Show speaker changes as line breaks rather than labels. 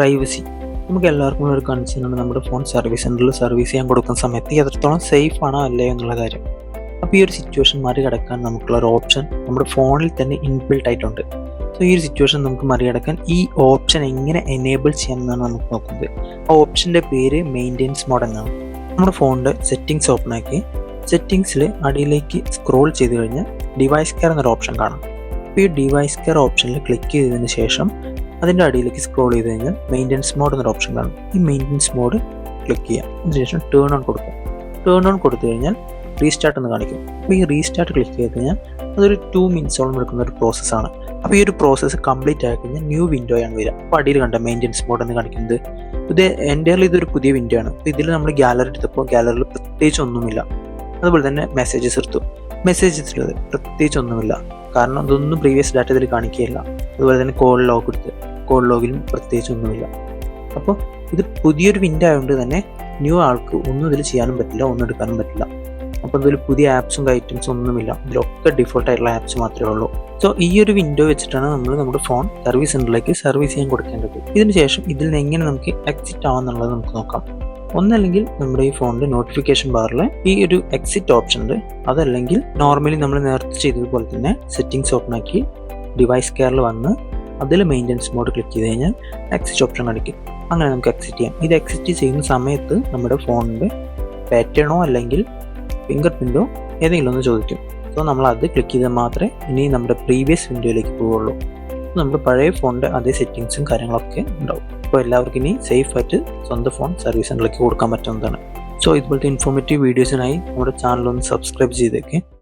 Privacy. നമുക്ക് എല്ലാവർക്കും ഒരു കൺസേൺ ആണ്, നമ്മുടെ ഫോൺ സർവീസ് സെൻ്ററിൽ സർവീസ് ചെയ്യാൻ കൊടുക്കുന്ന സമയത്ത് എത്രത്തോളം സേഫ് ആണോ അല്ലയോ എന്നുള്ള കാര്യം. അപ്പോൾ ഈ ഒരു സിറ്റുവേഷൻ മറികടക്കാൻ നമുക്കുള്ള ഒരു ഓപ്ഷൻ നമ്മുടെ ഫോണിൽ തന്നെ ഇൻബിൽട്ട് ആയിട്ടുണ്ട്. സോ ഈ ഒരു സിറ്റുവേഷൻ നമുക്ക് മറികടക്കാൻ ഈ ഓപ്ഷൻ എങ്ങനെ എനേബിൾ ചെയ്യാമെന്നാണ് നമുക്ക് നോക്കുന്നത്. ആ ഓപ്ഷൻ്റെ പേര് മെയിൻ്റെനൻസ് മോഡ് എന്നാണ്. നമ്മുടെ ഫോണിൻ്റെ സെറ്റിങ്സ് ഓപ്പൺ ആക്കി സെറ്റിങ്സിൽ അടിയിലേക്ക് സ്ക്രോൾ ചെയ്ത് കഴിഞ്ഞാൽ ഡിവൈസ് കെയർ എന്നൊരു ഓപ്ഷൻ കാണാം. അപ്പോൾ ഈ ഡിവൈസ് കെയർ ഓപ്ഷനിൽ ക്ലിക്ക് ചെയ്തതിന് ശേഷം അതിൻ്റെ അടിയിലേക്ക് സ്ക്രോൾ ചെയ്ത് കഴിഞ്ഞാൽ മെയിൻ്റെനൻസ് മോഡ് എന്നൊരു ഓപ്ഷൻ കാണും. ഈ മെയിൻ്റെനൻസ് മോഡ് ക്ലിക്ക് ചെയ്യാം. അതിനുശേഷം ടേൺ ഓൺ കൊടുക്കും. ടേൺ ഓൺ കൊടുത്തു കഴിഞ്ഞാൽ റീസ്റ്റാർട്ട് എന്ന് കാണിക്കും. അപ്പോൾ ഈ റീസ്റ്റാർട്ട് ക്ലിക്ക് ചെയ്ത് കഴിഞ്ഞാൽ അതൊരു 2 മിനിറ്റ്സോളം എടുക്കുന്ന ഒരു പ്രോസസ്സാണ്. അപ്പോൾ ഈ ഒരു പ്രോസസ്സ് കംപ്ലീറ്റ് ആയി കഴിഞ്ഞാൽ ന്യൂ വിൻഡോയാണ് വരിക. അപ്പോൾ അടിയിൽ കണ്ട മെയിൻ്റെനൻസ് മോഡ് എന്ന് കാണിക്കുന്നത് ഇത് എൻ്റെയർലി ഇതൊരു പുതിയ വിൻഡോ ആണ്. അപ്പോൾ ഇതിൽ നമ്മൾ ഗാലറി എടുത്തപ്പോൾ ഗാലറിയിൽ പ്രത്യേകിച്ച് ഒന്നുമില്ല. അതുപോലെ തന്നെ മെസ്സേജസ് എടുത്തു. മെസ്സേജസിൽ പ്രത്യേകിച്ച് ഒന്നുമില്ല, കാരണം അതൊന്നും പ്രീവിയസ് ഡാറ്റ ഇതിൽ കാണിക്കുകയില്ല. അതുപോലെ തന്നെ കോൾ ലോഗ് എടുത്ത് കോൾ ലോഗിലും പ്രത്യേകിച്ച് ഒന്നുമില്ല. അപ്പോൾ ഇത് പുതിയൊരു വിൻഡോ ആയതുകൊണ്ട് തന്നെ ന്യൂ ആൾക്ക് ഒന്നും ഇതിൽ ചെയ്യാനും പറ്റില്ല, ഒന്നും എടുക്കാനും പറ്റില്ല. അപ്പോൾ ഇതിൽ പുതിയ ആപ്സും ഐറ്റംസും ഒന്നുമില്ല. ഇതിലൊക്കെ ഡിഫോൾട്ട് ആയിട്ടുള്ള ആപ്സ് മാത്രമേ ഉള്ളൂ. സോ ഈ ഒരു വിൻഡോ വെച്ചിട്ടാണ് നമ്മൾ നമ്മുടെ ഫോൺ സർവീസ് സെൻ്ററിലേക്ക് സർവീസ് ചെയ്യാൻ കൊടുക്കേണ്ടത്. ഇതിന് ശേഷം ഇതിൽ നിന്ന് എങ്ങനെ നമുക്ക് എക്സിറ്റ് ആവാമെന്നുള്ളത് നമുക്ക് നോക്കാം. ഒന്നല്ലെങ്കിൽ നമ്മുടെ ഈ ഫോണിൻ്റെ നോട്ടിഫിക്കേഷൻ ബാറിൽ ഈ ഒരു എക്സിറ്റ് ഓപ്ഷൻ ഉണ്ട്. അതല്ലെങ്കിൽ നോർമലി നമ്മൾ നേരത്തെ ചെയ്തതുപോലെ തന്നെ സെറ്റിങ്സ് ഓപ്പൺ ആക്കി ഡിവൈസ് കെയറിൽ വന്ന് അതിൽ മെയിൻ്റെനൻസ് മോഡ് ക്ലിക്ക് ചെയ്ത് കഴിഞ്ഞാൽ എക്സിറ്റ് ഓപ്ഷൻ കാണിക്കും. അങ്ങനെ നമുക്ക് എക്സിറ്റ് ചെയ്യാം. ഇത് എക്സിറ്റ് ചെയ്യുന്ന സമയത്ത് നമ്മുടെ ഫോണിൻ്റെ പാറ്റേണോ അല്ലെങ്കിൽ ഫിംഗർ പ്രിൻറ്റോ ഏതെങ്കിലും ഒന്ന് ചോദിക്കും. സോ നമ്മൾ അത് ക്ലിക്ക് ചെയ്താൽ മാത്രമേ ഇനി നമ്മുടെ പ്രീവിയസ് വിൻഡോയിലേക്ക് പോവുള്ളൂ. നമ്മുടെ പഴയ ഫോണിൻ്റെ അതേ സെറ്റിങ്സും കാര്യങ്ങളൊക്കെ ഉണ്ടാവും. അപ്പോൾ എല്ലാവർക്കും ഇനി സേഫായിട്ട് സ്വന്തം ഫോൺ സർവീസ് സെൻ്ററിലേക്ക് കൊടുക്കാൻ പറ്റുന്നതാണ്. സോ ഇതുപോലത്തെ ഇൻഫോർമേറ്റീവ് വീഡിയോസിനായി നമ്മുടെ ചാനലൊന്ന് സബ്സ്ക്രൈബ് ചെയ്തേക്ക്.